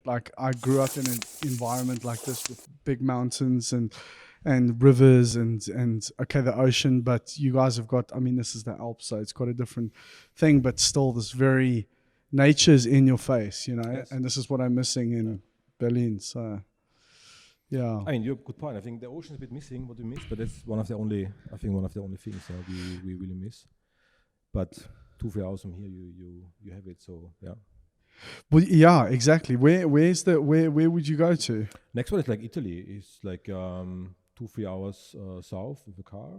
like I grew up in an environment like this with big mountains and rivers and okay, the ocean, but you guys have got, I mean, this is the Alps, so it's got a different thing, but still this very nature's in your face, you know. Yes. And this is what I'm missing in Berlin. So yeah. I mean, you're a good point. I think the ocean is a bit missing what we miss, but that's one of the only things we really miss. But 2-3 hours from here, you have it. So yeah. Well, yeah, exactly. Where would you go to? Next one is like Italy. It's like 2-3 hours south with a car,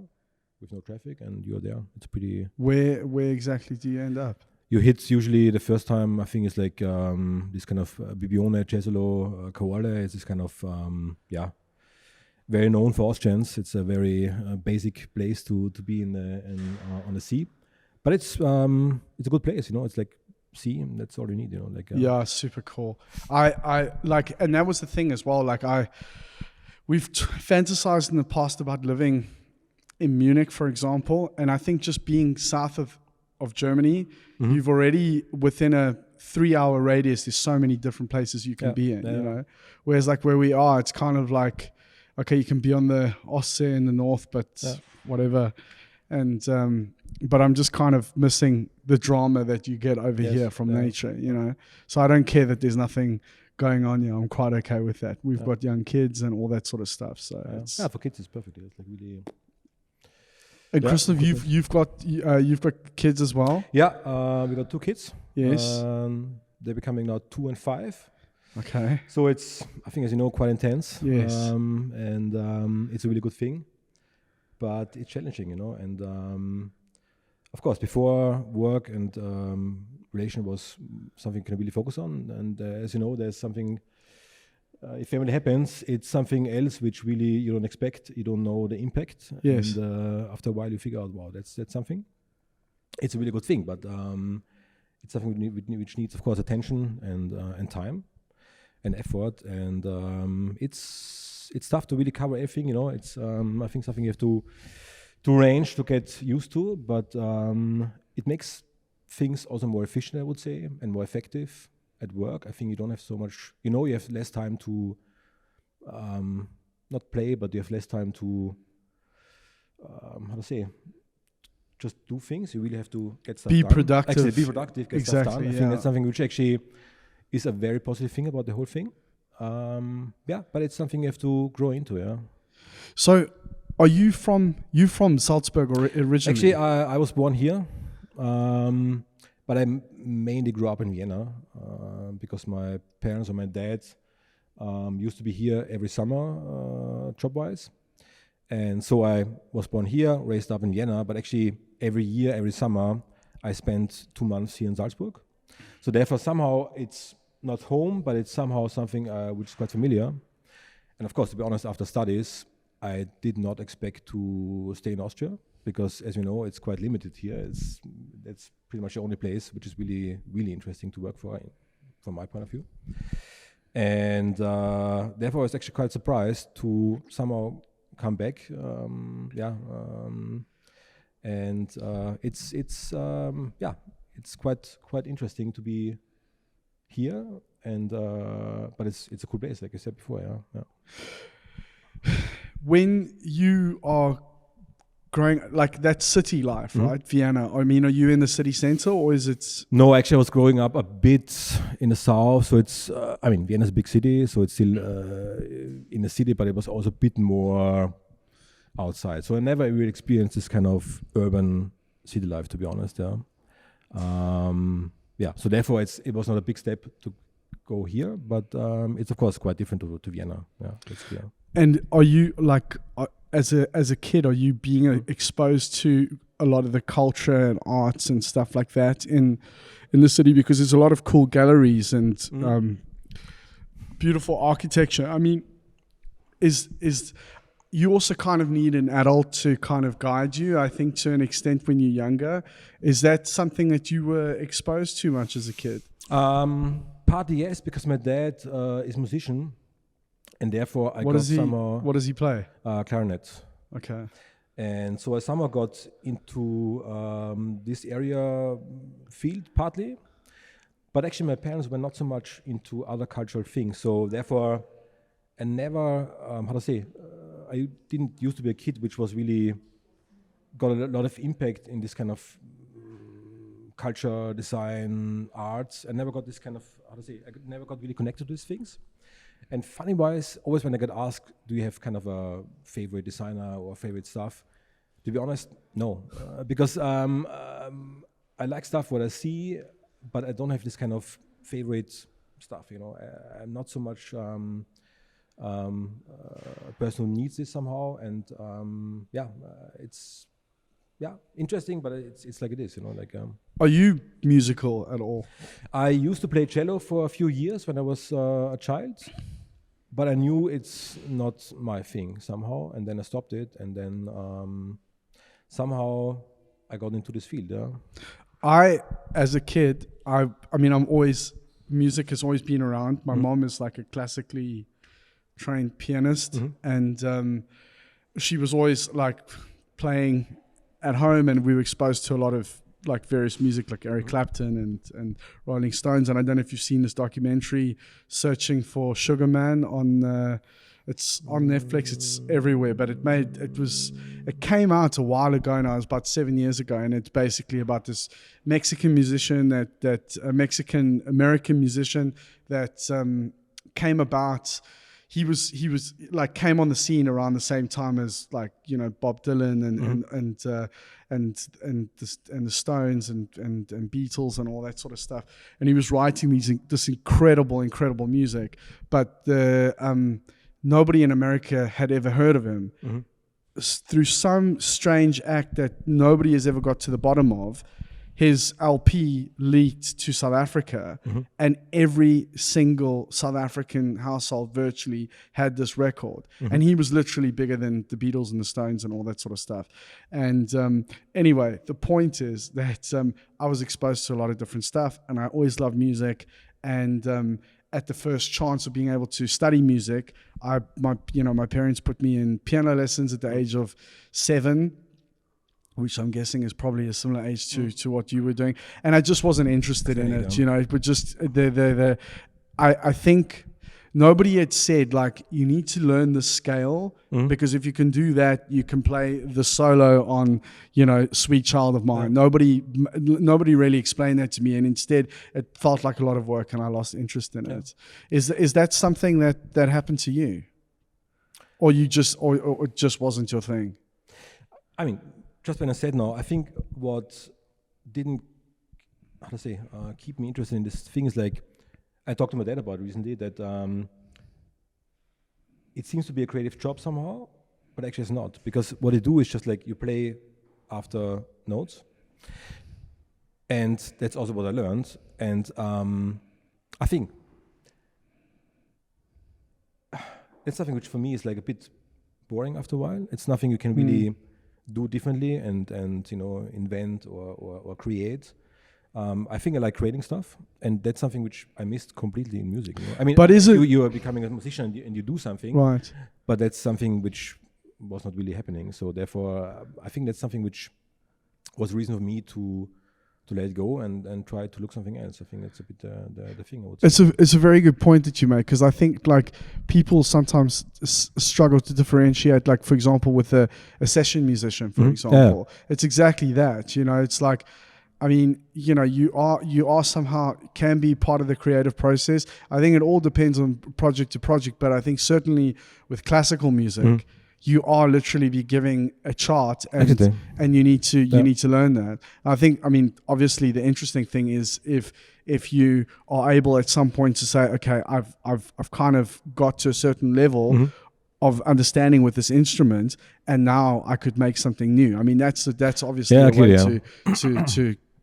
with no traffic, and you're there. It's pretty. Where exactly do you end up? You hit usually the first time. I think it's like this kind of Bibione, Cesolo, Caorle. It's this kind of very known for Austrians. It's a very basic place to be on the sea, but it's a good place. You know, it's like sea. And that's all you need. You know, like yeah, super cool. I like, and that was the thing as well. Like we've fantasized in the past about living in Munich, for example, and I think just being south of Germany, you've already within a 3-hour radius, there's so many different places you can be in, you know. Whereas like where we are, it's kind of like, okay, you can be on the Ostsee in the north, but whatever. And but I'm just kind of missing the drama that you get over here from nature, you know. So I don't care that there's nothing going on here. I'm quite okay with that. We've got young kids and all that sort of stuff. So it's for kids it's perfect. It's like really. And Christof, you've got kids as well? Yeah, we got 2 kids. Yes. They're becoming now 2 and 5. Okay. So it's, I think, as you know, quite intense. Yes. And it's a really good thing, but it's challenging, you know. And of course, before work and relation was something you can really focus on. And as you know, there's something. If family happens, it's something else which really you don't expect. You don't know the impact. Yes. And after a while, you figure out, wow, that's something. It's a really good thing, but it's something which needs, of course, attention and time and effort. And it's tough to really cover everything. You know, it's I think something you have to arrange to get used to, but it makes things also more efficient, I would say, and more effective. At work, I think you don't have so much, you know, you have less time to not play, but you have less time to, just do things. You really have to get stuff done. Productive. Actually, be productive, get stuff done. I think that's something which actually is a very positive thing about the whole thing. But it's something you have to grow into, yeah. So, are you from Salzburg originally? Actually, I was born here. But I mainly grew up in Vienna because my parents or my dad used to be here every summer, job-wise. And so I was born here, raised up in Vienna, but actually every year, every summer, I spent 2 months here in Salzburg. So therefore, somehow it's not home, but it's somehow something which is quite familiar. And of course, to be honest, after studies, I did not expect to stay in Austria, because as you know, it's quite limited here. That's pretty much the only place which is really, really interesting to work for, from my point of view. And therefore, I was actually quite surprised to somehow come back. And it's quite interesting to be here. And but it's a cool place, like I said before. Yeah. When you are growing, like that city life, right? Vienna. I mean, are you in the city center or is it? No, actually, I was growing up a bit in the south. So it's, Vienna's a big city, so it's still in the city, but it was also a bit more outside. So I never really experienced this kind of urban city life, to be honest. So therefore, it was not a big step to go here, but it's of course quite different to Vienna. Yeah, that's clear. And are you like, as a kid, are you being exposed to a lot of the culture and arts and stuff like that in the city? Because there's a lot of cool galleries and beautiful architecture. I mean, is you also kind of need an adult to kind of guide you, I think, to an extent when you're younger. Is that something that you were exposed to much as a kid? Partly yes, because my dad is a musician, and therefore What does he play? Clarinet. Okay. And so I somehow got into this area field partly, But actually, my parents were not so much into other cultural things. So therefore, I never, I didn't used to be a kid which was really got a lot of impact in this kind of culture, design, arts. I never got this kind of, I never got really connected to these things. And funny wise, always when I get asked, do you have kind of a favorite designer or favorite stuff? To be honest, no. Because I like stuff what I see, but I don't have this kind of favorite stuff, you know. I'm not so much a person who needs this somehow. And it's interesting, but it's like it is, you know. Like, are you musical at all? I used to play cello for a few years when I was a child, but I knew it's not my thing somehow, and then I stopped it, and then somehow I got into this field. Yeah. As a kid, I mean, music has always been around. My mom is like a classically trained pianist, and she was always like playing at home, and we were exposed to a lot of like various music, like Eric Clapton and Rolling Stones. And I don't know if you've seen this documentary, Searching for Sugar Man, on it's on Netflix. It's everywhere, but it came out a while ago now. It was about 7 years ago, and it's basically about this Mexican musician that a Mexican American musician that came about. He was like came on the scene around the same time as, like, you know, Bob Dylan and the Stones and Beatles and all that sort of stuff. And he was writing this incredible music, but nobody in America had ever heard of him. Through some strange act that nobody has ever got to the bottom of, his LP leaked to South Africa, and every single South African household virtually had this record. And he was literally bigger than the Beatles and the Stones and all that sort of stuff. And anyway, the point is that I was exposed to a lot of different stuff, and I always loved music. And at the first chance of being able to study music, my parents put me in piano lessons at the age of 7, which I'm guessing is probably a similar age to what you were doing. And I just wasn't interested in it, you know. But just I think nobody had said, like, you need to learn the scale, because if you can do that, you can play the solo on, you know, Sweet Child of Mine. Nobody really explained that to me, and instead it felt like a lot of work, and I lost interest in it. Is that something that happened to you, or you just or it just wasn't your thing? I mean, just when I said no, I think what didn't keep me interested in this thing is, like, I talked to my dad about it recently, that it seems to be a creative job somehow, but actually it's not, because what you do is just like you play after notes, and that's also what I learned. And I think it's something which for me is like a bit boring after a while. It's nothing you can really do differently and you know, invent or create. I think I like creating stuff, and that's something which I missed completely in music. You know? I mean, but you are becoming a musician and you do something, right? But that's something which was not really happening. So therefore, I think that's something which was the reason for me to let it go and try to look something else. I think that's a bit the thing I would say. It's a very good point that you make, because I think, like, people sometimes struggle to differentiate, like, for example, with a session musician, for example. It's exactly that, you know. It's like, I mean, you know, you are somehow can be part of the creative process. I think it all depends on project to project, but I think certainly with classical music, you are literally be giving a chart, and you need to learn that. I think, I mean, obviously the interesting thing is if you are able at some point to say, okay, I've kind of got to a certain level of understanding with this instrument, and now I could make something new. I mean, that's obviously a way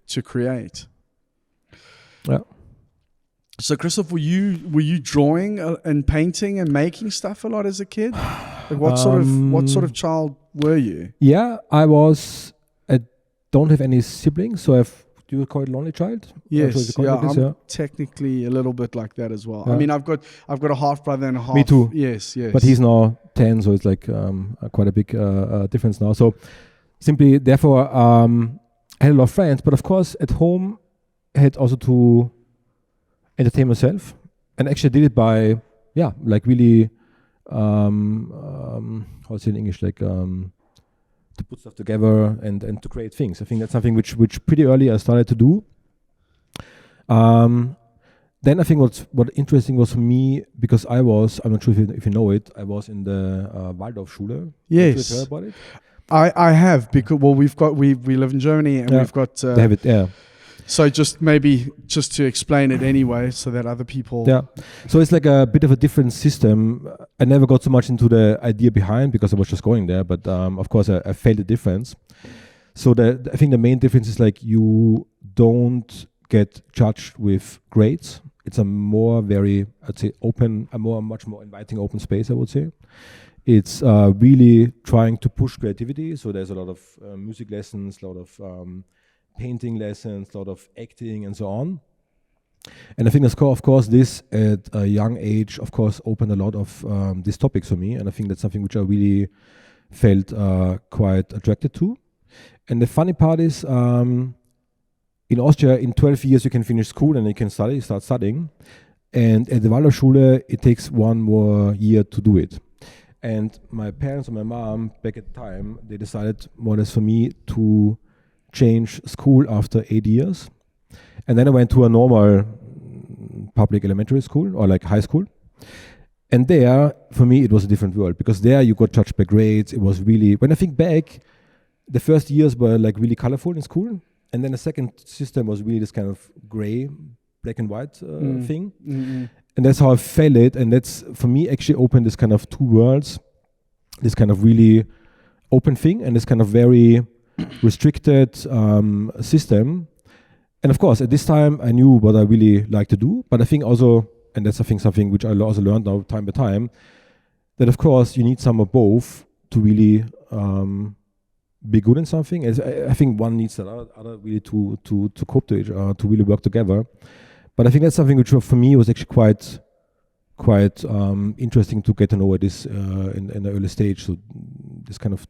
to create. Yeah. So, Christof, were you drawing and painting and making stuff a lot as a kid? Like, what sort of child were you? Yeah, I was. I don't have any siblings, so do you call it lonely child? Yes, I'm technically a little bit like that as well. Yeah. I mean, I've got a half brother and a half. Me too. Yes. But he's now 10, so it's like quite a big difference now. So simply, therefore, I had a lot of friends, but of course, at home, I had also to entertain myself, and actually did it by like really how to say in English, like to put stuff together and to create things. I think that's something which pretty early I started to do. Then I think what interesting was for me, because I'm not sure if you know it, I was in the Waldorfschule. Yes. Have you heard about it? I have, because we live in Germany, and we've got they have it, yeah. So just to explain it anyway, so that other people. Yeah. So it's like a bit of a different system. I never got so much into the idea behind because I was just going there, but of course I felt the difference. So I think the main difference is like you don't get judged with grades. It's a more I'd say open, much more inviting open space, I would say. It's really trying to push creativity. So there's a lot of music lessons, a lot of painting lessons, a lot of acting, and so on. And I think of course this at a young age, of course, opened a lot of these topics for me. And I think that's something which I really felt quite attracted to. And the funny part is, in Austria, in 12 years you can finish school and you can start studying. And at the Waldorfschule, it takes 1 more year to do it. And my parents and my mom, back at the time, they decided more or less for me to change school after 8 years. And then I went to a normal public elementary school or like high school. And there, for me, it was a different world, because there you got judged by grades. It was really, when I think back, the first years were like really colorful in school. And then the second system was really this kind of gray, black and white thing. Mm-hmm. And that's how I felt it. And that's, for me, actually opened this kind of two worlds, this kind of really open thing and this kind of very restricted system. And of course, at this time, I knew what I really like to do. But I think also, and that's I think something which I also learned now time by time, that of course you need some of both to really be good in something. I think one needs the other really to cope to each other, to really work together. But I think that's something which for me was actually quite interesting to get to know at this in the early stage. So this kind of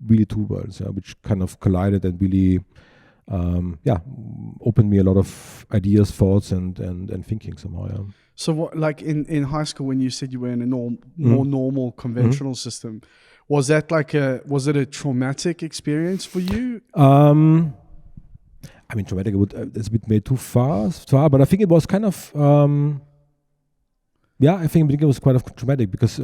really two worlds, which kind of collided and really opened me a lot of ideas, thoughts, and thinking somehow. Yeah. So what, like in high school, when you said you were in a more normal conventional system, was that was it a traumatic experience for you? I mean, traumatic, it's a bit made too far, but I think it was kind of, I think it was quite traumatic because,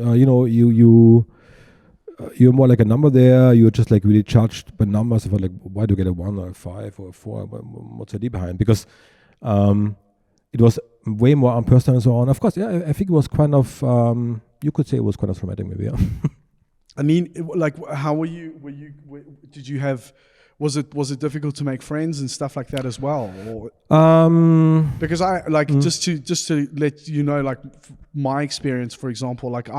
you're more like a number there. You're just like really charged by numbers of like, why do you get a 1 or a 5 or a 4? What's the idea behind? Because it was way more impersonal and so on. Of course, I think it was kind of, you could say it was kind of traumatic maybe, yeah. I mean, like, how were you, did you have, was it difficult to make friends and stuff like that as well? Or, because I like just to let you know, like my experience, for example, like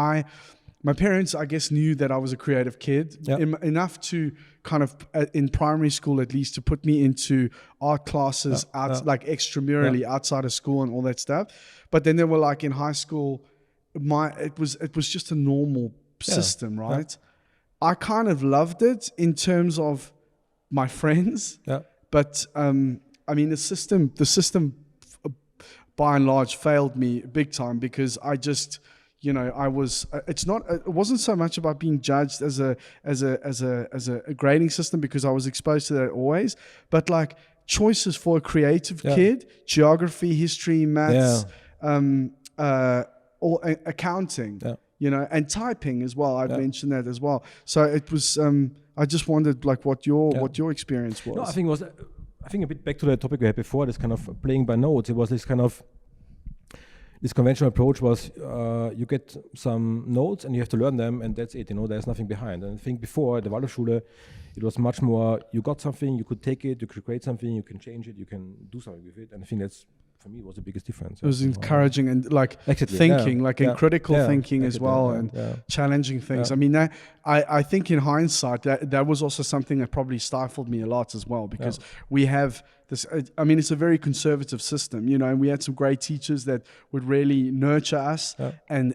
my parents, I guess, knew that I was a creative kid enough to kind of in primary school at least to put me into art classes like extramurally outside of school and all that stuff. But then they were like in high school, it was just a normal system, right? I kind of loved it in terms of my friends, but I mean the system by and large failed me big time because I just, it wasn't so much about being judged as a grading system because I was exposed to that always, but like choices for a creative kid, geography, history, maths, or accounting, and typing as well. I've mentioned that as well. So it was. I just wondered, like, what your experience was. No, I think a bit back to the topic we had before. This kind of playing by notes. It was this kind of. This conventional approach was you get some notes and you have to learn them and that's it. There's nothing behind. And I think before at the Waldorfschule, it was much more. You got something, you could take it, you could create something, you can change it, you can do something with it. And I think that's. For me, was the biggest difference. It was encouraging and like thinking, and critical thinking as well, and challenging things. I mean, I think in hindsight, that was also something that probably stifled me a lot as well, because we have this. I mean, it's a very conservative system, and we had some great teachers that would really nurture us, and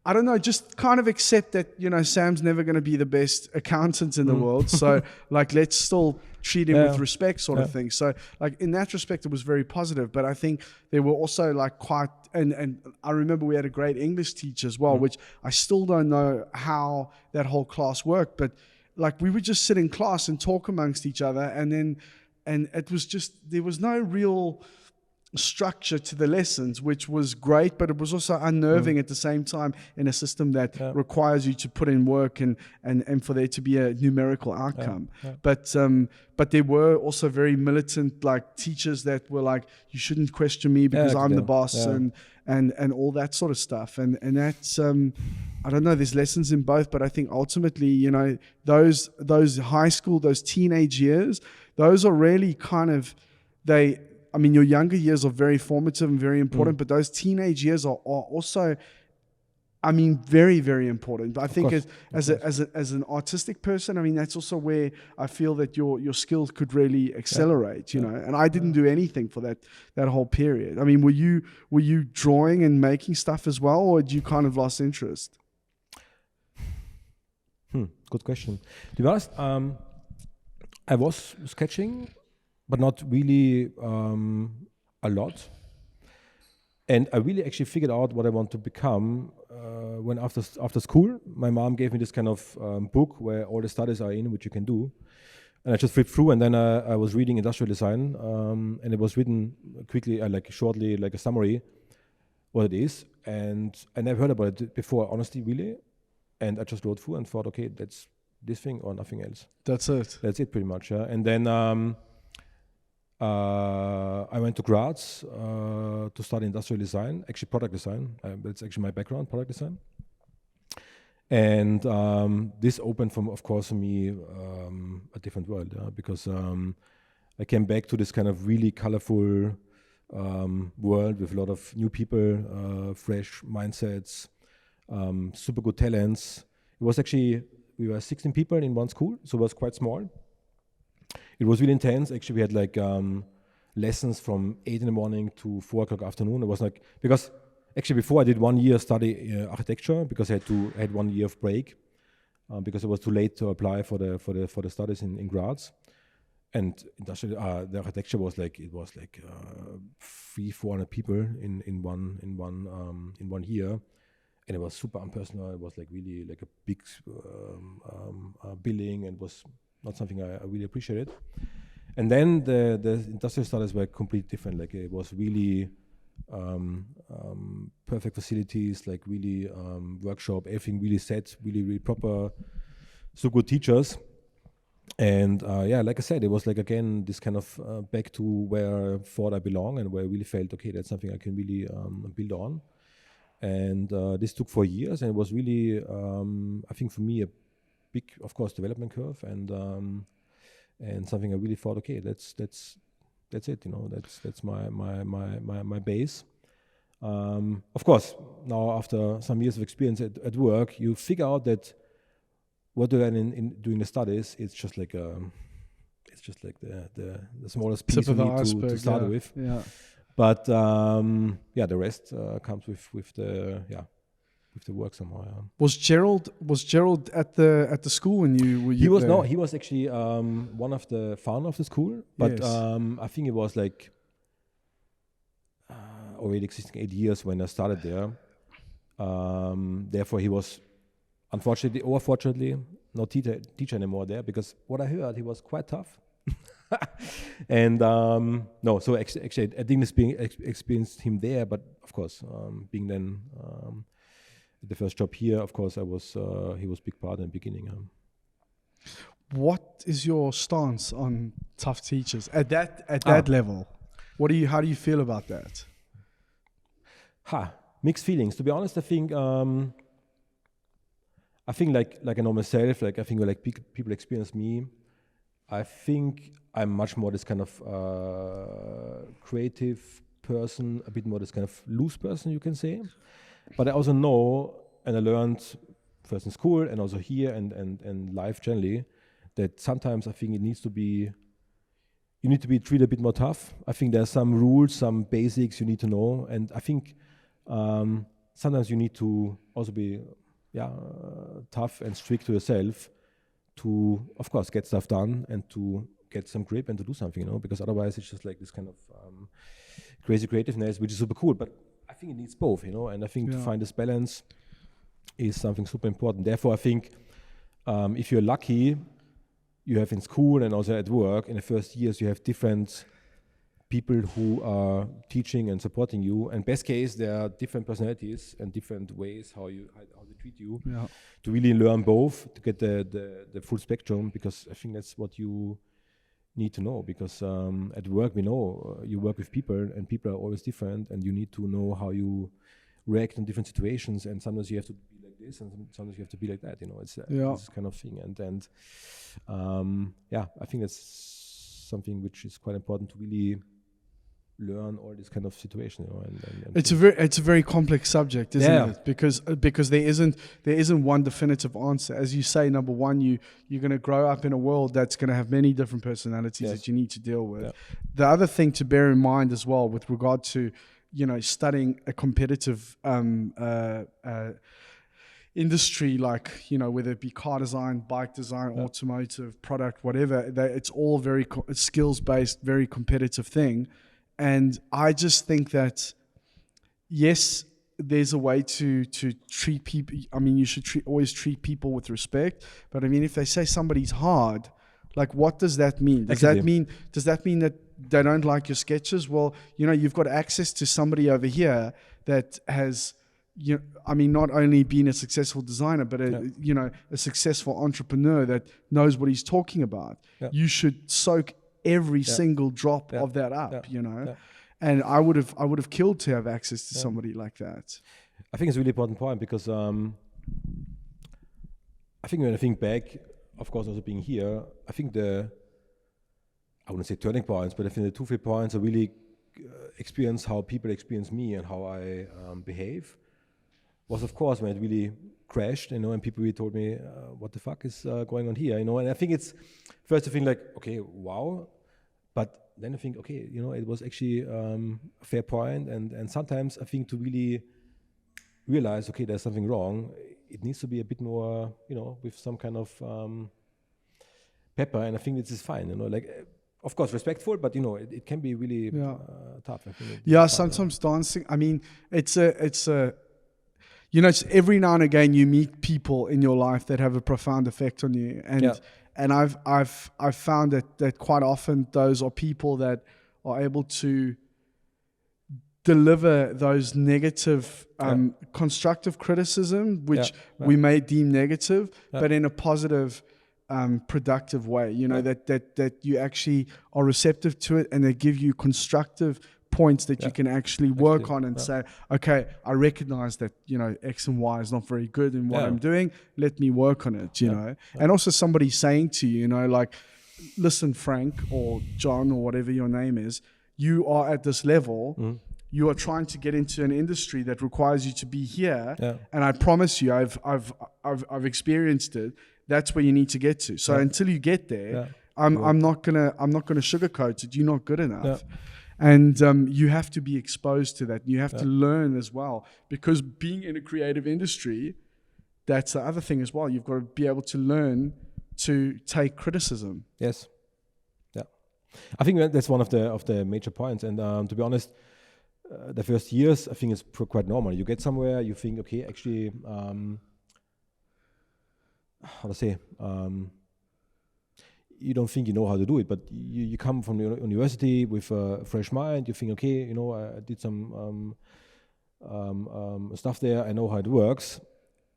I don't know, just kind of accept that, you know, Sam's never going to be the best accountant in the world. So like, let's still treat him with respect sort of thing. So like in that respect, it was very positive, but I think there were also like quite, and I remember we had a great English teacher as well, which I still don't know how that whole class worked, but like we would just sit in class and talk amongst each other. And it was just, there was no real structure to the lessons, which was great, but it was also unnerving at the same time in a system that requires you to put in work and for there to be a numerical outcome. But there were also very militant like teachers that were like, you shouldn't question me because I'm the boss and all that sort of stuff. And that's I don't know, there's lessons in both, but I think ultimately, you know, those high school, those teenage years, those are really kind of, I mean, your younger years are very formative and very important, but those teenage years are also, I mean, very, very important. But I think as an artistic person, I mean, that's also where I feel that your skills could really accelerate, you know. And I didn't do anything for that whole period. I mean, were you drawing and making stuff as well, or did you kind of lost interest? Good question. To be honest, I was sketching, but not really a lot. And I really actually figured out what I want to become when after school, my mom gave me this kind of book where all the studies are in, which you can do. And I just flipped through, and then I was reading industrial design, and it was written quickly, like shortly, like a summary, what it is. And I never heard about it before, honestly, really. And I just wrote through and thought, okay, that's this thing or nothing else. That's it. That's it, pretty much. Yeah. And then I went to Graz to study industrial design, actually product design. That's actually my background, product design. And this opened, of course, for me a different world, because I came back to this kind of really colorful world with a lot of new people, fresh mindsets, super good talents. It was actually, we were 16 people in one school, so it was quite small. It was really intense. Actually, we had like lessons from 8 in the morning to 4 o'clock afternoon. It was like, because actually before I did 1 year study architecture, because I had 1 year of break, because it was too late to apply for the studies in Graz. And industrial, the architecture was like, it was like 300-400 people in one year. And it was super impersonal. It was like really like a big building, and was not something I really appreciated. And then the industrial studies were completely different. Like it was really perfect facilities, like really workshop, everything really set, really proper, so good teachers. And like I said, it was like, again, this kind of back to where I thought I belong, and where I really felt, okay, that's something I can really build on. And this took 4 years, and it was really, I think for me, a big, of course, development curve, and something I really thought, okay, that's it, you know, that's my base. Of course, now after some years of experience at work, you figure out that what you learn in doing the studies, it's just like the smallest piece you need to start with. Yeah. But the rest comes with the work somehow. Yeah. Was Gerald at the school when you were? He was there? No, he was actually one of the founder of the school. But I think it was like already existing 8 years when I started there. Therefore, he was unfortunately or fortunately not teacher anymore there, because what I heard, he was quite tough. And no, so actually I didn't experience him there, but of course, being then the first job here, of course, he was a big part in the beginning. What is your stance on tough teachers at that level? How do you feel about that? Mixed feelings. To be honest, I think like I know myself, like I think like people experience me. I think I'm much more this kind of creative person, a bit more this kind of loose person, you can say. But I also know, and I learned first in school and also here and life generally, that sometimes I think you need to be treated a bit more tough. I think there are some rules, some basics you need to know. And I think sometimes you need to also be tough and strict to yourself to, of course, get stuff done and to get some grip and to do something, because otherwise it's just like this kind of crazy creativeness, which is super cool. But I think it needs both, and I think to find this balance is something super important. Therefore, I think if you're lucky, you have in school and also at work, in the first years, you have different people who are teaching and supporting you. And best case, there are different personalities and different ways how they treat you to really learn both, to get the full spectrum, because I think that's what you need to know. Because at work, we know you work with people and people are always different, and you need to know how you react in different situations. And sometimes you have to be like this, and sometimes you have to be like that. It's this kind of thing. And I think that's something which is quite important to really learn all this kind of situation. And it's a very complex subject, isn't it? Because there isn't one definitive answer. As you say, number one, you're going to grow up in a world that's going to have many different personalities that you need to deal with. The other thing to bear in mind as well, with regard to studying a competitive industry, like whether it be car design, bike design, automotive, product, whatever, it's all very skills based, very competitive thing. And I just think that, yes, there's a way to treat people. I mean, you should always treat people with respect. But I mean, if they say somebody's hard, like, what does that mean? Does that mean that they don't like your sketches? Well, you've got access to somebody over here that has, not only been a successful designer, but a successful entrepreneur that knows what he's talking about. You should soak every single drop of that up, and I would have killed to have access to somebody like that. I think it's a really important point, because I think when I think back, of course, also being here, I think I wouldn't say turning points, but I think the 2-3 points are really experience how people experience me and how I behave, was of course when it really crashed, and people really told me, what the fuck is going on here, and I think it's first I think like, okay, wow, but then I think, okay, it was actually a fair point, and sometimes I think to really realize, okay, there's something wrong, it needs to be a bit more, with some kind of pepper, and I think this is fine, of course respectful, but it can be really tough. I think sometimes dancing, I mean, it's every now and again you meet people in your life that have a profound effect on you, and I've found that quite often those are people that are able to deliver those negative, constructive criticism, which we may deem negative, but in a positive, productive way. That you actually are receptive to it, and they give you constructive points that you can actually work on and say, okay, I recognize that, X and Y is not very good in what I'm doing. Let me work on it, And also somebody saying to you, like, listen, Frank or John or whatever your name is, you are at this level. You are trying to get into an industry that requires you to be here. And I promise you, I've experienced it. That's where you need to get to. So until you get there, I'm not gonna sugarcoat it. You're not good enough. And you have to be exposed to that. You have to learn as well, because being in a creative industry, that's the other thing as well. You've got to be able to learn to take criticism. Yes. Yeah. I think that's one of the major points. And to be honest, the first years, I think it's quite normal. You get somewhere, you think, okay, actually, how to say, you don't think you know how to do it, but you come from the university with a fresh mind. You think, okay, I did some stuff there. I know how it works,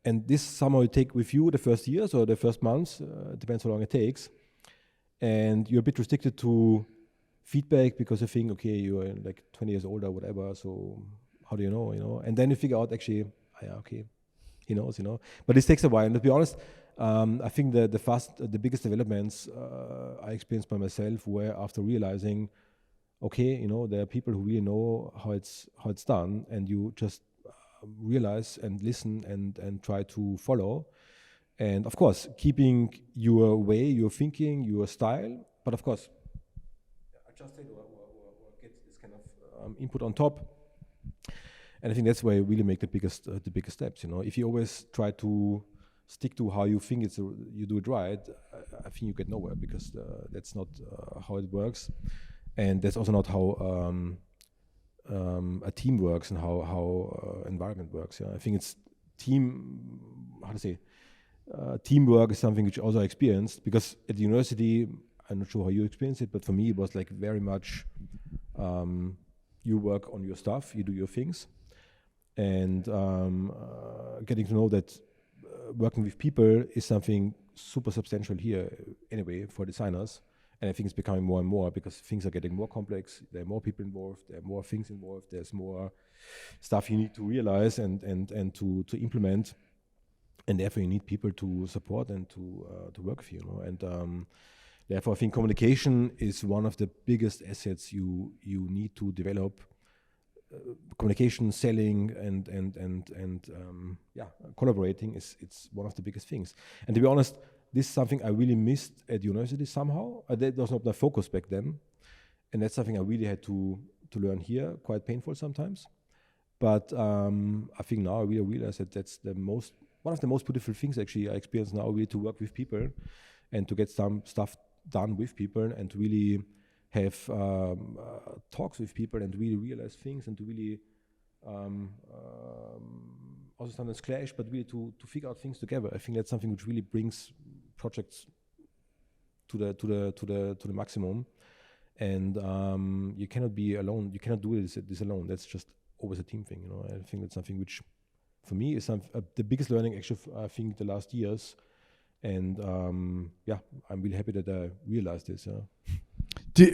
and this somehow you take with you the first years or the first months. Depends how long it takes, and you're a bit restricted to feedback because you think, okay, you're like 20 years older, whatever. So how do you know? And then you figure out actually, okay, he knows, But this takes a while. And to be honest, I think the biggest developments I experienced by myself were after realizing, okay, there are people who really know how it's done, and you just realize and listen and try to follow, and of course keeping your way, your thinking, your style, but of course adjust it or get this kind of input on top. And I think that's where you really make the biggest steps. You know, if you always try to stick to how you think you do it right, I think you get nowhere, because that's not how it works, and that's also not how a team works and how environment works. Yeah, I think it's teamwork is something which also I experienced, because at the university, I'm not sure how you experienced it, but for me it was like very much you work on your stuff, you do your things, and getting to know that working with people is something super substantial here anyway for designers. And I think it's becoming more and more, because things are getting more complex, there are more people involved, there are more things involved, there's more stuff you need to realize and to implement, and therefore you need people to support and to work with you, you know. And therefore I think communication is one of the biggest assets you need to develop. Communication, selling, and collaborating it's one of the biggest things. And to be honest, this is something I really missed at university somehow. That was not my focus back then, and that's something I really had to learn here. Quite painful sometimes, but I think now I really realize that that's one of the most beautiful things actually I experience now. Really, to work with people and to get some stuff done with people, and to really have talks with people and really realize things, and to really also sometimes clash, but really to figure out things together. I think that's something which really brings projects to the maximum. And you cannot be alone. You cannot do this alone. That's just always a team thing, you know. I think that's something which, for me, is the biggest learning actually. I think the last years, and I'm really happy that I realized this.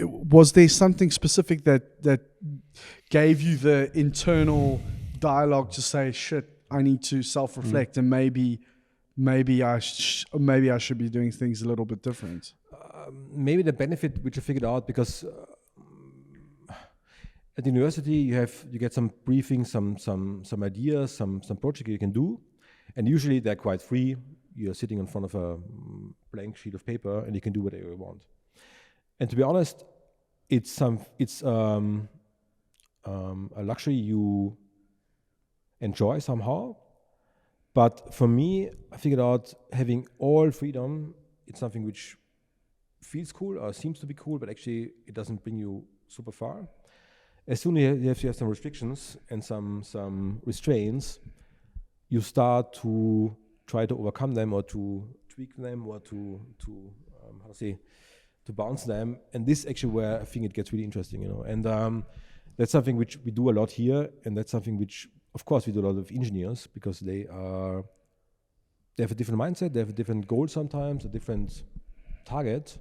Was there something specific that gave you the internal dialogue to say, shit, I need to self-reflect, and maybe I should be doing things a little bit different? Maybe the benefit which I figured out, because at the university you get some briefings, some ideas, some project you can do, and usually they're quite free. You're sitting in front of a blank sheet of paper and you can do whatever you want. And to be honest, it's a luxury you enjoy somehow. But for me, I figured out having all freedom, it's something which feels cool or seems to be cool, but actually it doesn't bring you super far. As soon as you have some restrictions and some restraints, you start to try to overcome them, or to tweak them, or to bounce them. And this is actually where I think it gets really interesting, you know. And that's something which we do a lot here, and that's something which, of course, we do a lot of engineers, because they have a different mindset, they have a different goal sometimes, a different target.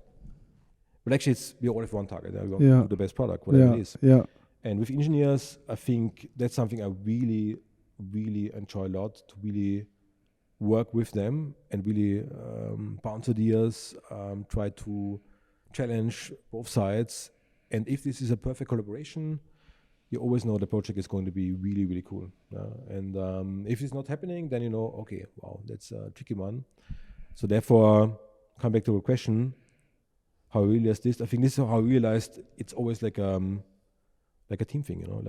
But actually, we all have one target. We want to do the best product, whatever it is. Yeah. And with engineers, I think that's something I really, really enjoy a lot, to really work with them and really bounce ideas, try to challenge both sides. And if this is a perfect collaboration, you always know the project is going to be really, really cool. And if it's not happening, then you know, okay, wow, that's a tricky one. So therefore, come back to your question, how I realized this. I think this is how I realized it's always like a team thing, you know,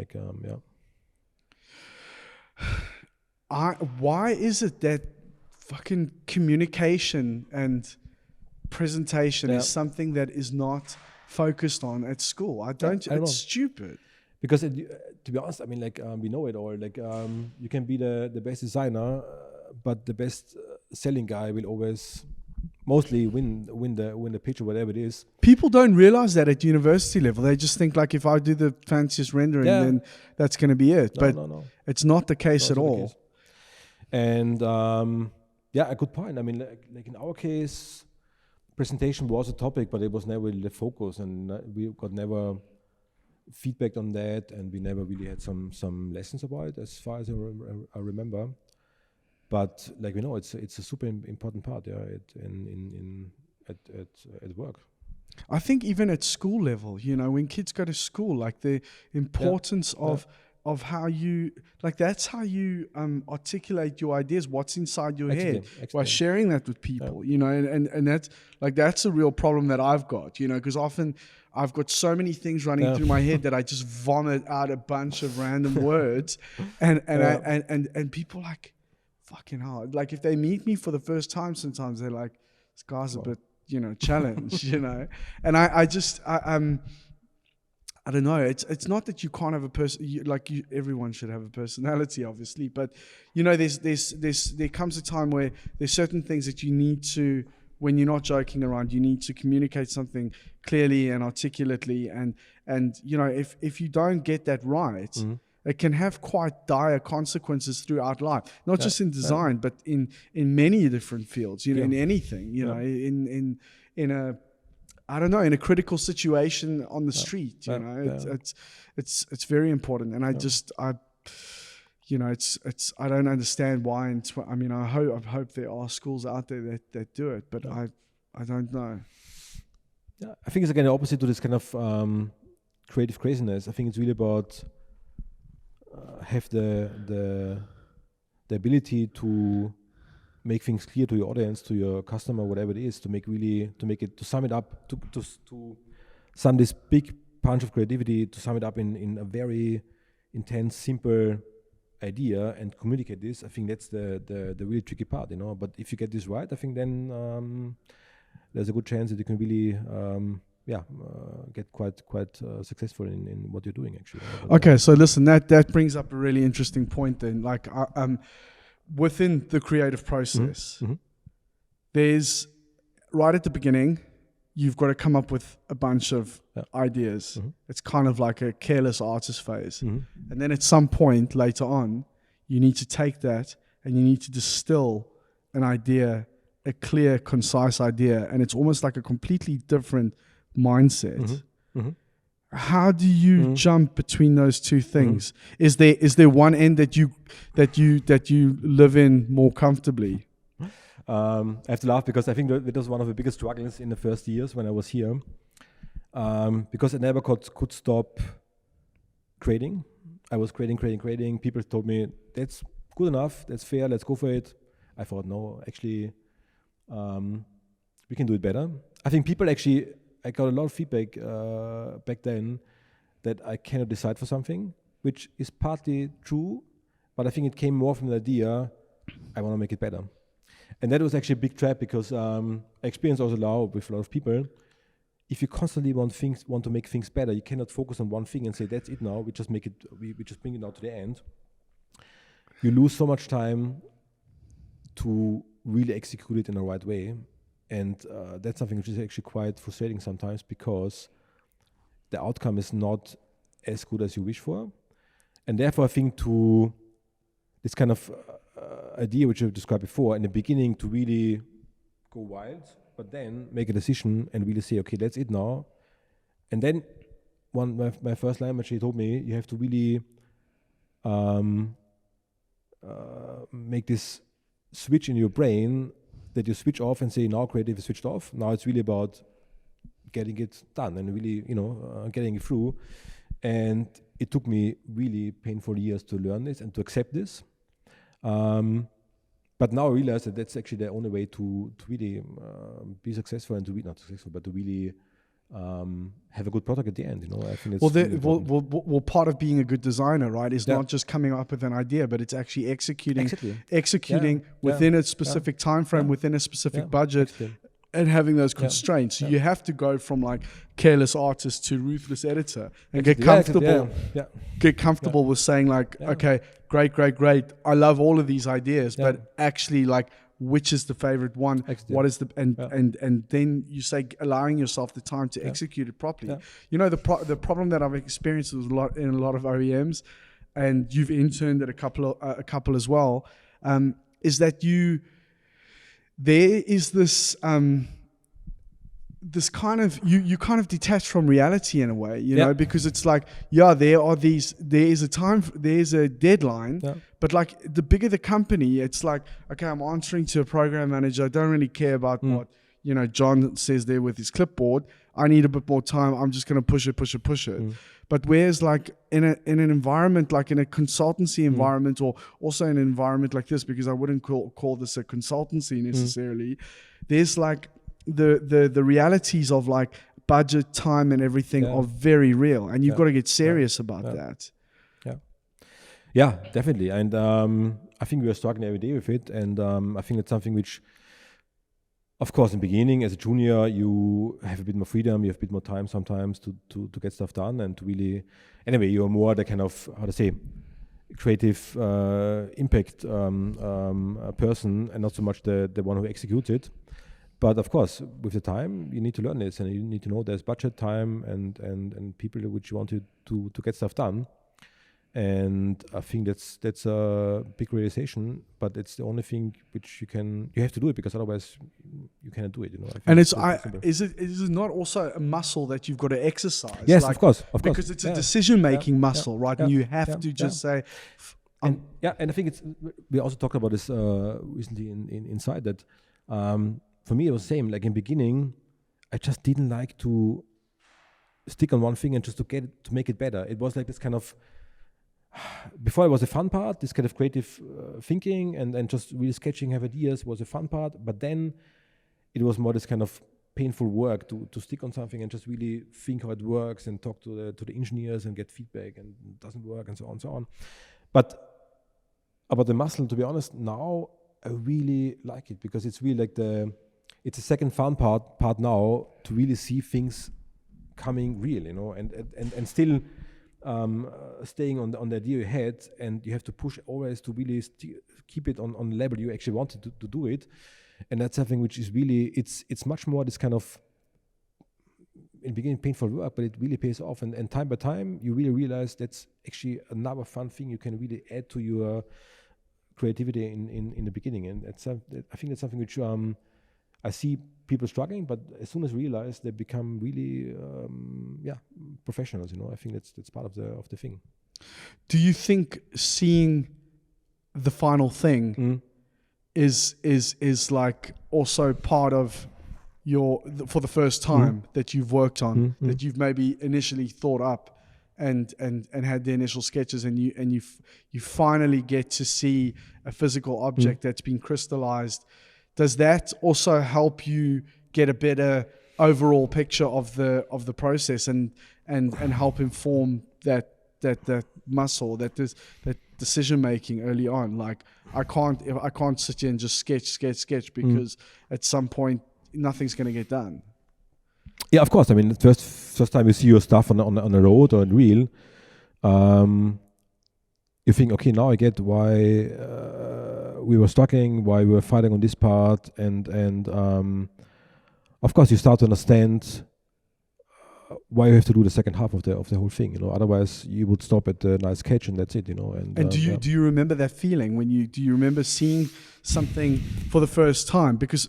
Why is it that fucking communication and presentation is something that is not focused on at school? I don't know. Stupid. Because to be honest, I mean, we know it all. You can be the best designer, but the best selling guy will always mostly win the pitch, or whatever it is. People don't realize that at university level. They just think like, if I do the fanciest rendering, then that's going to be it. No. It's not the case at all. And a good point. I mean, like in our case, presentation was a topic, but it was never really the focus, and we got never feedback on that, and we never really had some lessons about it, as far as I remember. But we know it's a super important part, at work. I think even at school level, you know, when kids go to school, like the importance of how you like. That's how you articulate your ideas. What's inside your head by sharing that with people. You know, and that's a real problem that I've got. You know, because often I've got so many things running through my head that I just vomit out a bunch of random words, and people like, fucking hell. Like if they meet me for the first time, sometimes they're like, this guy's a bit, you know, challenged, you know. And I don't know. It's not that you can't have a person everyone should have a personality, obviously, but you know, there comes a time where there's certain things that you need to, when you're not joking around, you need to communicate something clearly and articulately, and you know, if you don't get that right, it can have quite dire consequences throughout life, not just in design, but in many different fields. You know, in anything. You know, in a I don't know, in a critical situation on the street, you know, it's very important. And I don't understand why. I hope there are schools out there that do it, but I don't know. Yeah, I think it's again the opposite to this kind of creative craziness. I think it's really about have the ability to make things clear to your audience, to your customer, whatever it is, to sum it up, to sum this big punch of creativity, to sum it up in a very intense, simple idea and communicate this. I think that's the really tricky part, you know. But if you get this right, I think then there's a good chance that you can really get quite successful in what you're doing, actually. Okay, so listen, that brings up a really interesting point then. Like, within the creative process, there's, right at the beginning, you've got to come up with a bunch of ideas. It's kind of like a careless artist phase. And then at some point later on, you need to take that and you need to distill an idea, a clear, concise idea, and it's almost like a completely different mindset. How do you jump between those two things? Is there one end that you live in more comfortably? I have to laugh because I think that was one of the biggest struggles in the first years when I was here, because I never could stop creating. I was creating. People told me, that's good enough, that's fair, let's go for it. I thought, no, actually, we can do it better. I think people actually, I got a lot of feedback back then that I cannot decide for something, which is partly true, but I think it came more from the idea, I want to make it better. And that was actually a big trap because experience also allow with a lot of people, if you constantly want to make things better, you cannot focus on one thing and say, that's it now, we just bring it now to the end. You lose so much time to really execute it in the right way. And that's something which is actually quite frustrating sometimes because the outcome is not as good as you wish for. And therefore, I think to this kind of idea which I've described before, in the beginning to really go wild, but then make a decision and really say, okay, that's it now. And then my first line actually told me, you have to really make this switch in your brain that you switch off and say, now creative is switched off. Now it's really about getting it done and really, getting it through. And it took me really painful years to learn this and to accept this. But now I realize that that's actually the only way to really be successful and to be not successful, but to really have a good product at the end. I think well, part of being a good designer, right, is not just coming up with an idea, but it's actually executing within a specific time frame, within a specific budget, and having those constraints. So you have to go from like careless artist to ruthless editor and get comfortable with saying like, okay, great. I love all of these ideas, but actually like, which is the favorite one? What is the and then you say allowing yourself the time to execute it properly. The problem that I've experienced in a lot of OEMs, and you've interned at a couple as well, is that there is this this kind of you kind of detach from reality in a way, know, because it's like, there's a deadline, but like the bigger the company, it's like, okay, I'm answering to a program manager. I don't really care about what, John says there with his clipboard. I need a bit more time. I'm just going to push it. But whereas like in an environment, like in a consultancy environment, or also in an environment like this, because I wouldn't call this a consultancy necessarily, there's like the realities of like budget, time, and everything are very real, and you've got to get serious about that. Yeah, definitely. And I think we are struggling every day with it. And I think it's something which, of course, in the beginning, as a junior, you have a bit more freedom, you have a bit more time sometimes to get stuff done and to really, anyway, you're more the kind of, how to say, creative impact person and not so much the one who executes it. But of course, with the time, you need to learn this and you need to know there's budget, time, and people which you want to get stuff done. And I think that's a big realization, but it's the only thing which you have to do it, because otherwise you cannot do it. You know. And is it not also a muscle that you've got to exercise? Yes, like, of course, because it's a decision-making muscle, right? And you have to just say. And I think we also talked about this recently inside that. For me, it was the same. Like in the beginning, I just didn't like to stick on one thing and just to make it better. It was like this kind of. Before it was a fun part, this kind of creative thinking and just really sketching, have ideas was a fun part. But then it was more this kind of painful work to stick on something and just really think how it works and talk to the engineers and get feedback and it doesn't work and so on and so on. But about the muscle, to be honest, now I really like it, because it's really like it's a second fun part now to really see things coming real, you know, and still. Staying on the idea you had, and you have to push always to really keep it on the level you actually wanted to do it, and that's something which is really it's much more this kind of in the beginning painful work, but it really pays off, and time by time you really realize that's actually another fun thing you can really add to your creativity in the beginning, and I think that's something which I see people struggling, but as soon as realize they become really professionals, you know. I think that's part of the thing. Do you think seeing the final thing is like also part of for the first time that you've worked on, that you've maybe initially thought up and had the initial sketches, and you finally get to see a physical object that's been crystallized? Does that also help you get a better overall picture of the process and help inform that muscle, that decision making early on? Like I can't sit here and just sketch because at some point nothing's going to get done. Yeah, of course. I mean, the first time you see your stuff on the road or in reel, you think, okay, now I get why we were struggling, why we were fighting on this part, and of course you start to understand why you have to do the second half of the whole thing. You know, otherwise you would stop at the nice catch and that's it. You know. And do you remember that feeling when do you remember seeing something for the first time? Because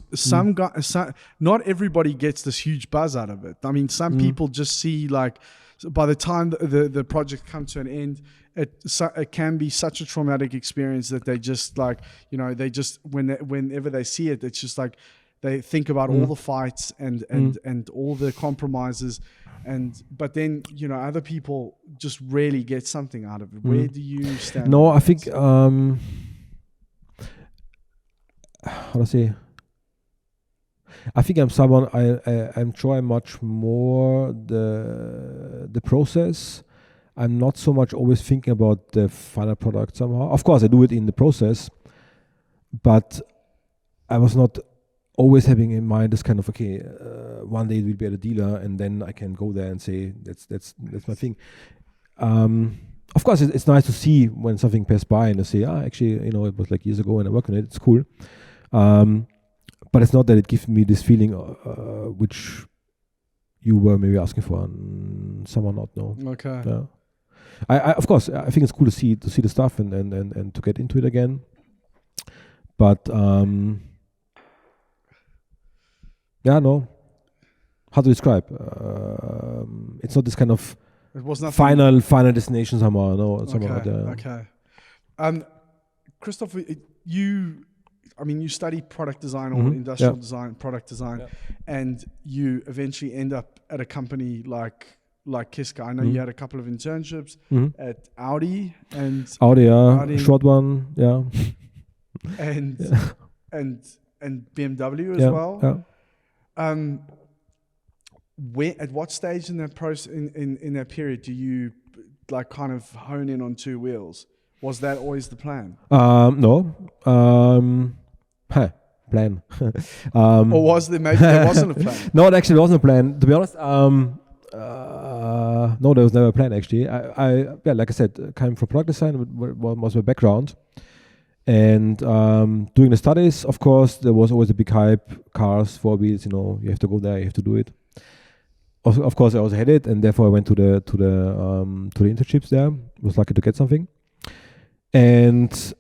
not everybody gets this huge buzz out of it. I mean, some people just see like. By the time the project comes to an end, it can be such a traumatic experience that they just like, you know, they just whenever they see it, it's just like they think about all the fights and all the compromises, but then, you know, other people just really get something out of it. Where do you stand? No, I think how to say. I think I'm someone I enjoy much more the process. I'm not so much always thinking about the final product somehow. Of course, I do it in the process, but I was not always having in mind this kind of one day it will be at a dealer and then I can go there and say that's my thing. Of course, it's nice to see when something passed by and to say, actually, you know, it was like years ago and I worked on it. It's cool. But it's not that it gives me this feeling which you were maybe asking for, and someone not know. Okay. Yeah. I of course I think it's cool to see the stuff and to get into it again. But how to describe? It's not this kind of it was final destination somehow. No, somehow. Okay. Christof, you study product design or industrial design, product design, and you eventually end up at a company like like KISKA? I know you had a couple of internships at Audi and Audi, Audi. short one, yeah. And and BMW as Yeah, well. yeah. Where at what stage in that process in that period do you like kind of hone in on two wheels? Was that always the plan? No. Plan. Or was there maybe there wasn't a plan? No, it actually wasn't a plan. To be honest, no, there was never a plan actually. Yeah, like I said, came from product design, was my background. And doing the studies, of course, there was always a big hype, cars, 4 wheels, you know, you have to go there, you have to do it. Of course, I also had it, and therefore I went to the internships there. Was lucky to get something. And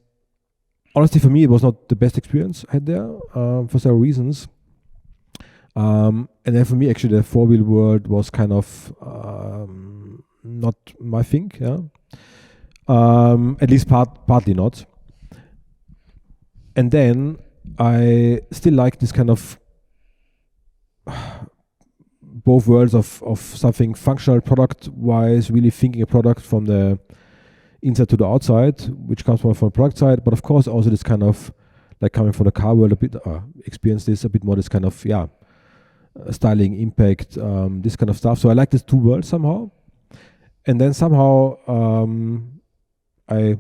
honestly, for me, it was not the best experience I had there for several reasons. And then for me, actually, the 4-wheel world was kind of not my thing. Yeah, at least partly not. And then I still like this kind of both worlds of something functional product-wise, really thinking a product from the inside to the outside, which comes from the product side, but of course also this kind of like coming from the car world a bit, experience this a bit more, this kind of styling, impact, this kind of stuff. So I like these two worlds somehow, and then somehow I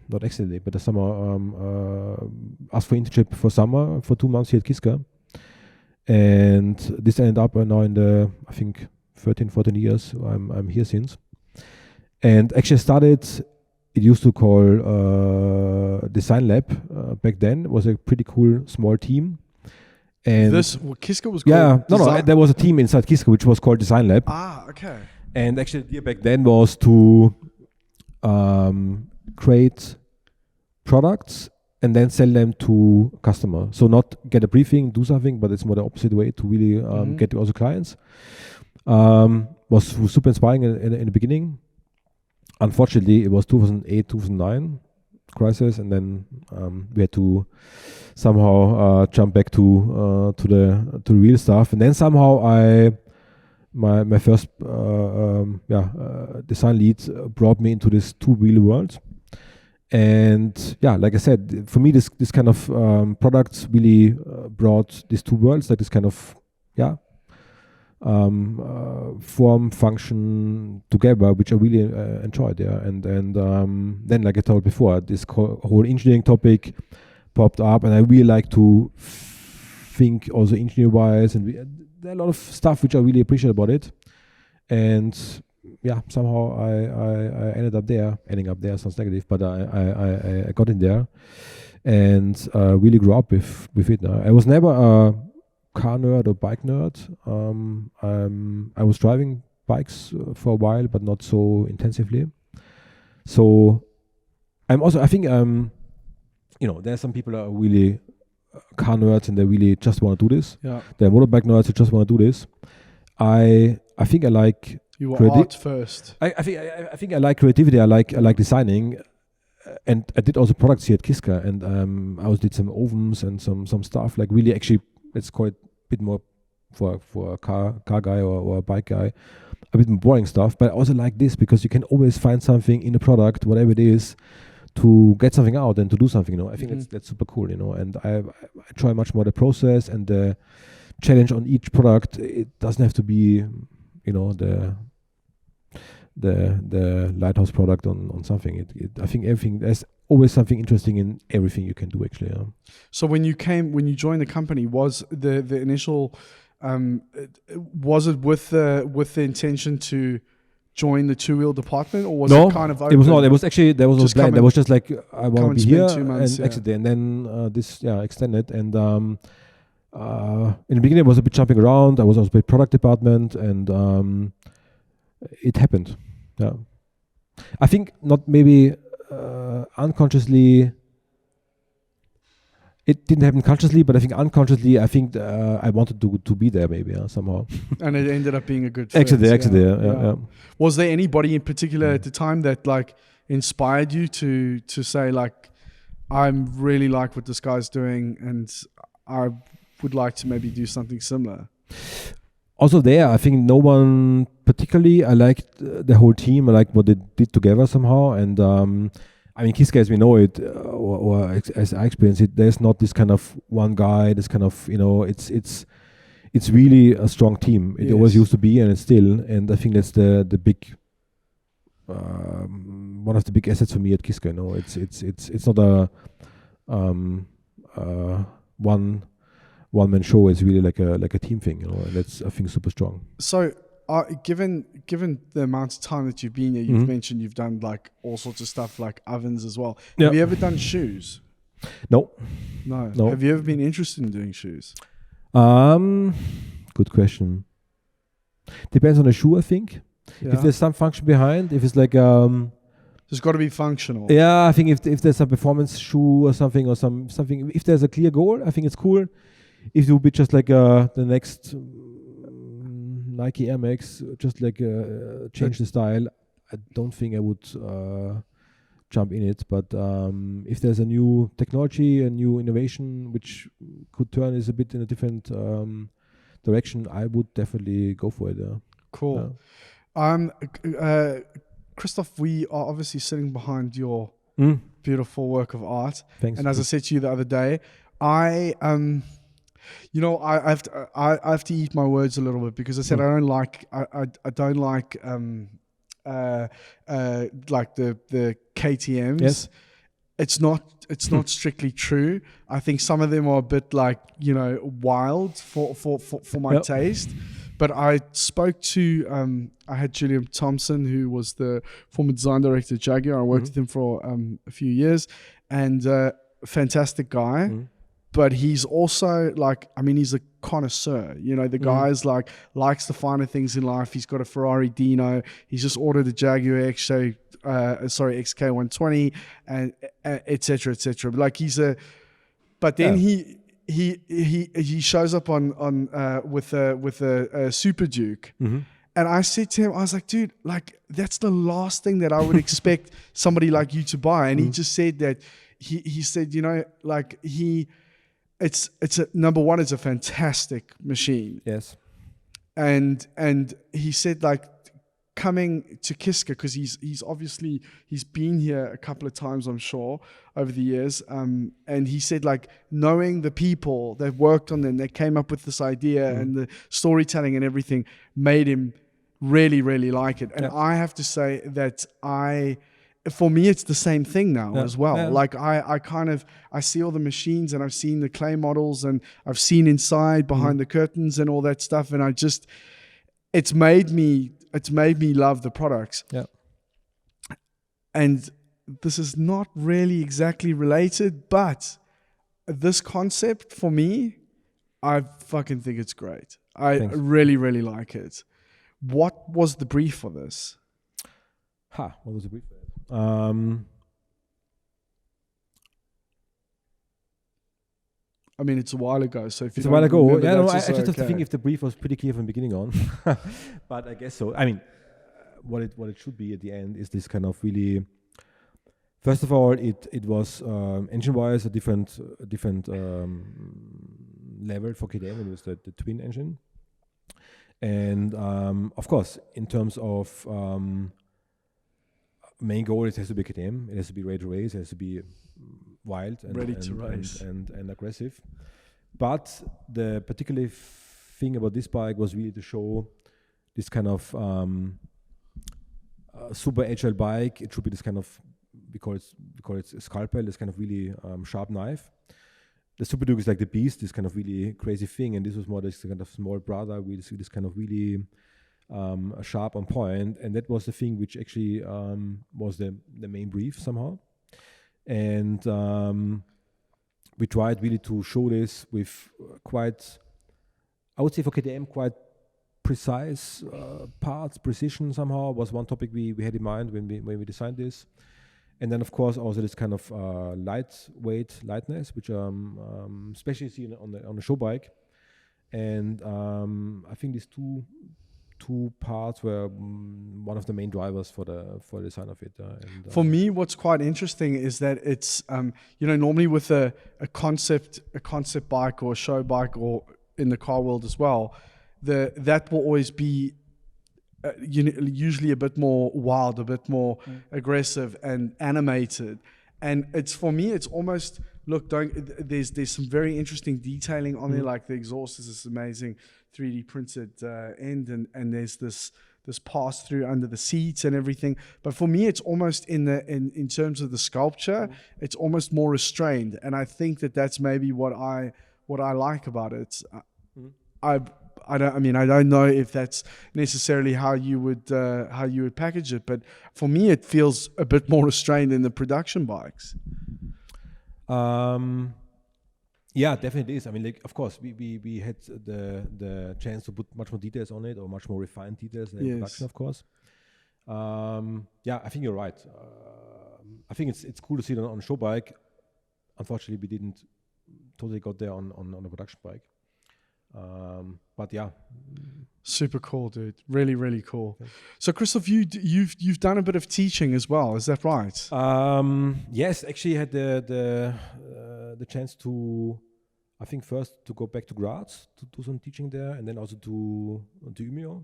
not accidentally, but somehow asked for internship for summer for 2 months here at KISKA, and this ended up now in the I think 13-14 years I'm here since. And actually started, it used to call Design Lab back then. It was a pretty cool small team. And KISKA was called no, there was a team inside KISKA which was called Design Lab. Ah, okay. And actually the idea back then was to create products and then sell them to customers. So not get a briefing, do something, but it's more the opposite way to really get also clients. Was super inspiring in the beginning. Unfortunately, it was 2008, 2009 crisis, and then we had to somehow jump back to the real stuff. And then somehow my first design lead brought me into this 2-wheel world. And yeah, like I said, for me, this kind of products really brought these two worlds, like this kind of form, function together, which I really enjoyed there. And then, like I told before, this whole engineering topic popped up, and I really like to think also engineer-wise, and there are a lot of stuff which I really appreciate about it. And yeah, somehow I ended up there. Ending up there sounds negative, but I got in there and really grew up with it. I was never a car nerd or bike nerd. I was driving bikes for a while, but not so intensively. So I think there are some people that are really car nerds and they really just want to do this. Yeah. There are motorbike nerds who just want to do this. I think I like. You were art first. I think I like creativity. I like designing, and I did also products here at KISKA, and I also did some ovens and some stuff like really actually, let's call it a bit more for a car guy or a bike guy, a bit more boring stuff. But I also like this because you can always find something in a product, whatever it is, to get something out and to do something. I think that's super cool. And I try much more the process and the challenge on each product. It doesn't have to be the lighthouse product on something. I think everything, there's always something interesting in everything you can do actually. Yeah. So when you joined the company, was the initial was it with the intention to join the 2-wheel department, or was it kind of open? It was not. It was actually there was no plan. There was just like I want to be here 2 months, and exit, and then this extended. And in the beginning, I was a bit jumping around. I was also a bit product department, and it happened. Yeah, I think not maybe unconsciously. It didn't happen consciously, but I think unconsciously, I wanted to be there maybe somehow. And it ended up being a good fit. Actually, yeah. Was there anybody in particular at the time that like inspired you to say like, I'm really like what this guy's doing and I would like to maybe do something similar? also there, I think no one particularly. I liked the whole team. I liked what they did together somehow. And I mean, KISKA, as we know it, as I experience it, there's not this kind of one guy. This kind of it's really a strong team. It always used to be, and it's still. And I think that's the big one of the big assets for me at KISKA. It's not a one-man show. Is really like a team thing, and that's, I think, super strong. So, given the amount of time that you've been here, you've mentioned you've done like all sorts of stuff, like ovens as well. Yeah. Have you ever done shoes? No. Have you ever been interested in doing shoes? Good question. Depends on the shoe, I think. Yeah. If there's some function behind, if it's like there's got to be functional. Yeah, I think if there's a performance shoe or something, if there's a clear goal, I think it's cool. If it would be just like the next Nike Air Max, just like change the style, I don't think I would jump in it. But if there's a new technology, a new innovation, which could turn this a bit in a different direction, I would definitely go for it. Yeah. Cool. Christof, we are obviously sitting behind your beautiful work of art. Thanks. And as I said to you the other day, I have to eat my words a little bit, because I said I don't like like the KTMs. Yes. It's not strictly true. I think some of them are a bit like, wild for my taste. But I spoke to I had Julian Thompson, who was the former design director at Jaguar. I worked with him for a few years, and fantastic guy. But he's also he's a connoisseur. The guy's likes the finer things in life. He's got a Ferrari Dino. He's just ordered a Jaguar XK120, and et cetera, et cetera. He shows up on with a Super Duke. And I said to him, I was like, dude, that's the last thing that I would expect somebody like you to buy. And he just said that he said, it's a number one, it's a fantastic machine. Yes. And he said, coming to KISKA, because he's been here a couple of times, I'm sure, over the years. And he said, knowing the people that worked on them, that came up with this idea and the storytelling and everything, made him really, really like it. And I have to say that for me, it's the same thing now as well. Yeah. I see all the machines, and I've seen the clay models, and I've seen inside behind the curtains and all that stuff. And it's made me love the products. Yeah. And this is not really exactly related, but this concept, for me, I fucking think it's great. Thanks. Really, really like it. What was the brief for this? What was the brief for it? It's a while ago, so if it's a while ago. Yeah, no, I just have to think if the brief was pretty clear from the beginning on, but I guess so. What it should be at the end is this kind of really. First of all, it was engine-wise a different level for KTM. It was the twin engine, and of course, in terms of main goal, it has to be KTM. It has to be ready to race. It has to be wild and ready to race and aggressive. But the particular thing about this bike was really to show this kind of super agile bike. It should be this kind of we call it a scalpel. This kind of really sharp knife. The Super Duke is like the beast. This kind of really crazy thing, and this was more this kind of small brother. We see this kind of really. Sharp on point, and that was the thing which actually was the main brief somehow. And we tried really to show this with quite, I would say for KTM, quite precise parts, precision somehow was one topic we had in mind when we designed this. And then of course also this kind of lightness, which especially seen on the show bike. And I think these two parts were one of the main drivers for the design of it. For me, what's quite interesting is that it's normally with a concept bike or a show bike, or in the car world as well, that will always be usually a bit more wild, a bit more aggressive and animated. And it's, for me, it's almost, look, there's some very interesting detailing on there, like the exhaust is this amazing 3D printed end, and there's this pass through under the seats and everything. But for me, it's almost in terms of the sculpture, it's almost more restrained, and I think that's maybe what I like about it. I don't know if that's necessarily how you would package it, but for me it feels a bit more restrained than the production bikes. Yeah, definitely is. I mean, like, of course, we had the chance to put much more details on it, or much more refined details in production, of course. Yeah, I think you're right. I think it's cool to see it on a show bike. Unfortunately, we didn't totally got there on a production bike. But yeah, super cool, dude. Really, really cool. Okay. So, Christof, you've done a bit of teaching as well. Is that right? Yes, actually, I had the chance to, I think, first to go back to Graz to do some teaching there, and then also to Umeå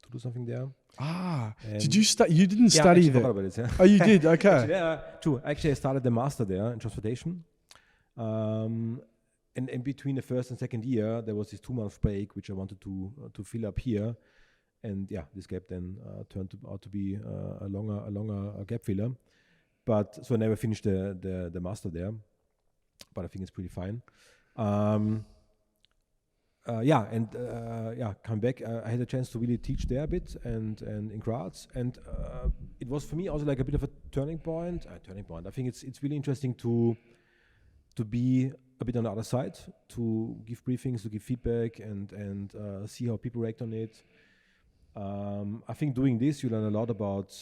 to do something there. And did you study? You didn't study there. About it, yeah. Oh, you did. Okay. Actually, true. Actually, I started the master there in transportation. And in between the first and second year, there was this 2-month break, which I wanted to fill up here. And yeah, this gap then turned out to be a longer gap filler. But so I never finished the master there, but I think it's pretty fine. Come back. I had a chance to really teach there a bit and in Graz, and it was for me also like a bit of a turning point. I think it's really interesting to be a bit on the other side, to give briefings, to give feedback, and see how people react on it. I think doing this, you learn a lot about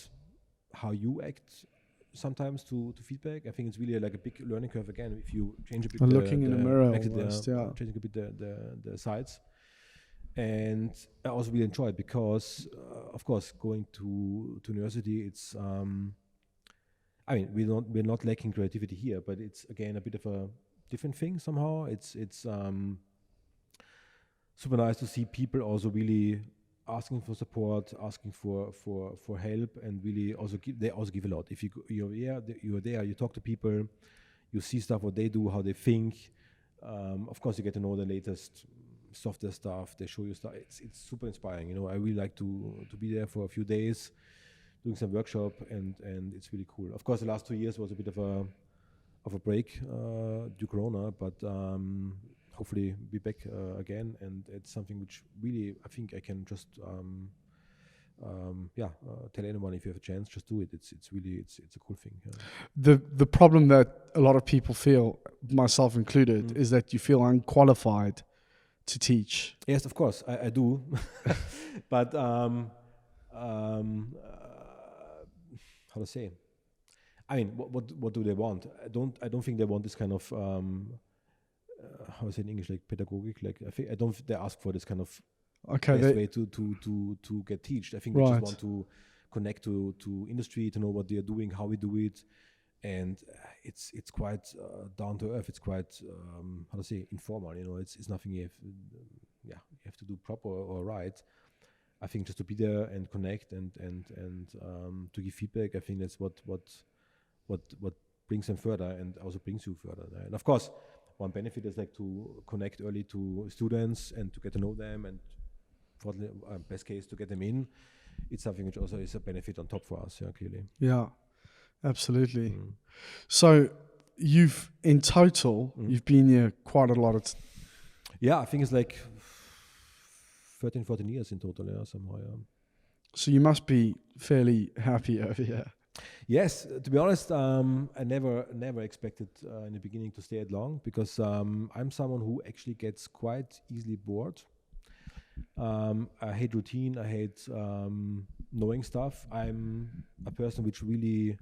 how you act sometimes to feedback. I think it's really like a big learning curve again. If you change a bit, looking in the mirror, changing a bit the sides. And I also really enjoy it because, of course, going to university, it's. I mean, we're not lacking creativity here, but it's again a bit of a different thing somehow. It's super nice to see people also really asking for support, asking for help, and really also they also give a lot. If you're there, you talk to people, you see stuff, what they do, how they think. Of course, you get to know the latest software stuff. They show you stuff. It's super inspiring. You know, I really like to be there for a few days, doing some workshop, and it's really cool. Of course, the last 2 years was a bit of a break due to Corona, but hopefully be back again. And it's something which really I think I can just tell anyone, if you have a chance, just do it. It's really a cool thing. Yeah. The problem that a lot of people feel, myself included, is that you feel unqualified to teach. Yes, of course, I do, but how to say? I mean, what do they want? I don't think they want this kind of how is it in English, like pedagogic? Like I don't think they ask for this kind of best way to get taught. I think they just want to connect to industry, to know what they are doing, how we do it, and it's quite down to earth. It's quite how to say, informal. You know, it's nothing you have to do proper or right. I think just to be there and connect and to give feedback. I think that's what brings them further and also brings you further. And of course, one benefit is like to connect early to students and to get to know them, and for the best case to get them in. It's something which also is a benefit on top for us. Yeah, clearly. Yeah, absolutely. So you've in total you've been here quite a lot of. Yeah, I think it's like 13, 14 years in total. Yeah, somehow. Yeah. So you must be fairly happy over here. Yes, to be honest, I never expected in the beginning to stay that long, because I'm someone who actually gets quite easily bored. I hate routine. I hate knowing stuff. I'm a person which really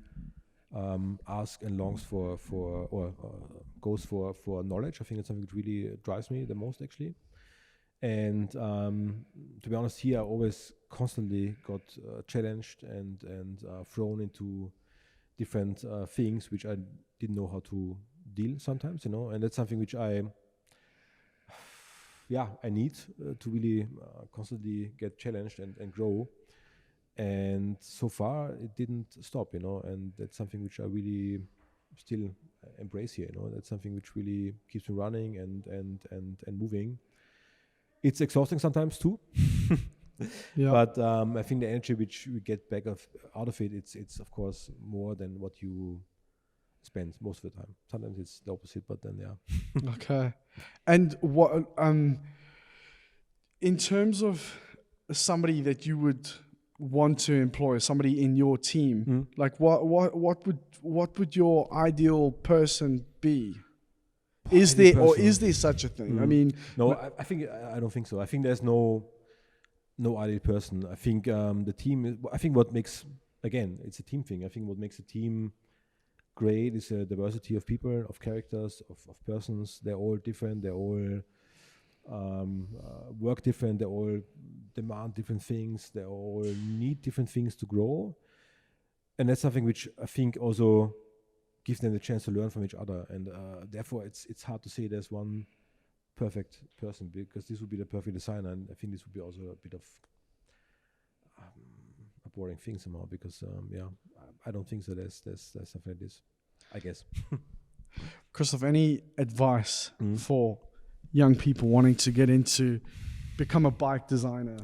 asks and longs for goes for knowledge. I think it's something which really drives me the most, actually. And to be honest, here I always constantly got challenged and thrown into different things which I didn't know how to deal sometimes, you know. And that's something which I I need to really constantly get challenged and grow. And so far it didn't stop, and that's something which I really still embrace here. That's something which really keeps me running and moving. It's exhausting sometimes too. Yeah. But I think the energy which we get back out of it, it's of course more than what you spend most of the time. Sometimes it's the opposite, but then Okay. And what in terms of somebody that you would want to employ, somebody in your team, like what would your ideal person be? Is there such a thing? I mean, no, I don't think so. I think there's no ideal person. I think the team. I think what makes, again, it's a team thing. I think what makes a team great is a diversity of people, of characters, of persons. They're all different. They're all work different. They all demand different things. They all need different things to grow, and that's something which I think also gives them the chance to learn from each other. And therefore, it's hard to say there's one perfect person, because this would be the perfect designer, and I think this would be also a bit of a boring thing somehow, because I don't think so. There's something like this, I guess. Christof, any advice for young people wanting to become a bike designer?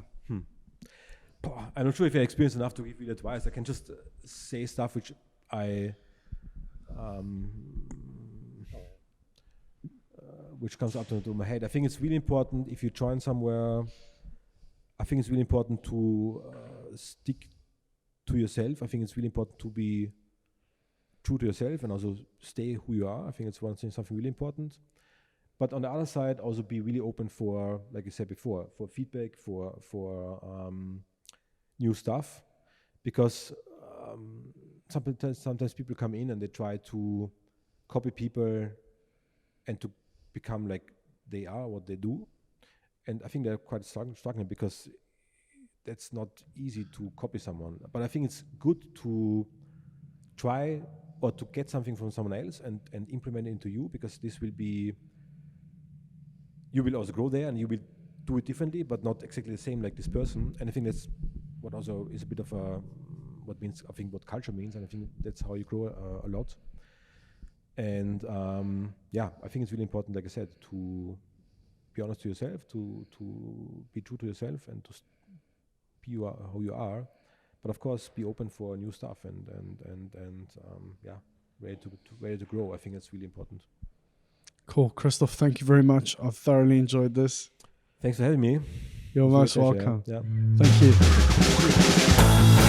I'm not sure if I experienced enough to give you advice. I can just say stuff which which comes up to my head. I think it's really important, if you join somewhere, I think it's really important to stick to yourself. I think it's really important to be true to yourself and also stay who you are. I think it's something really important. But on the other side, also be really open for, like you said before, for feedback, for new stuff, because sometimes people come in and they try to copy people and to become like they are, what they do. And I think they're quite struggling, because that's not easy to copy someone. But I think it's good to try or to get something from someone else and implement it into you, because this will be, you will also grow there and you will do it differently, but not exactly the same like this person. And I think that's what also is a bit of what culture means, and I think that's how you grow a lot. And I think it's really important, like I said, to be honest to yourself, to be true to yourself, and to be who you are. But of course, be open for new stuff and ready to grow. I think that's really important. Cool, Christof. Thank you very much. I've thoroughly enjoyed this. Thanks for having me. You're most welcome. Yeah. Thank you.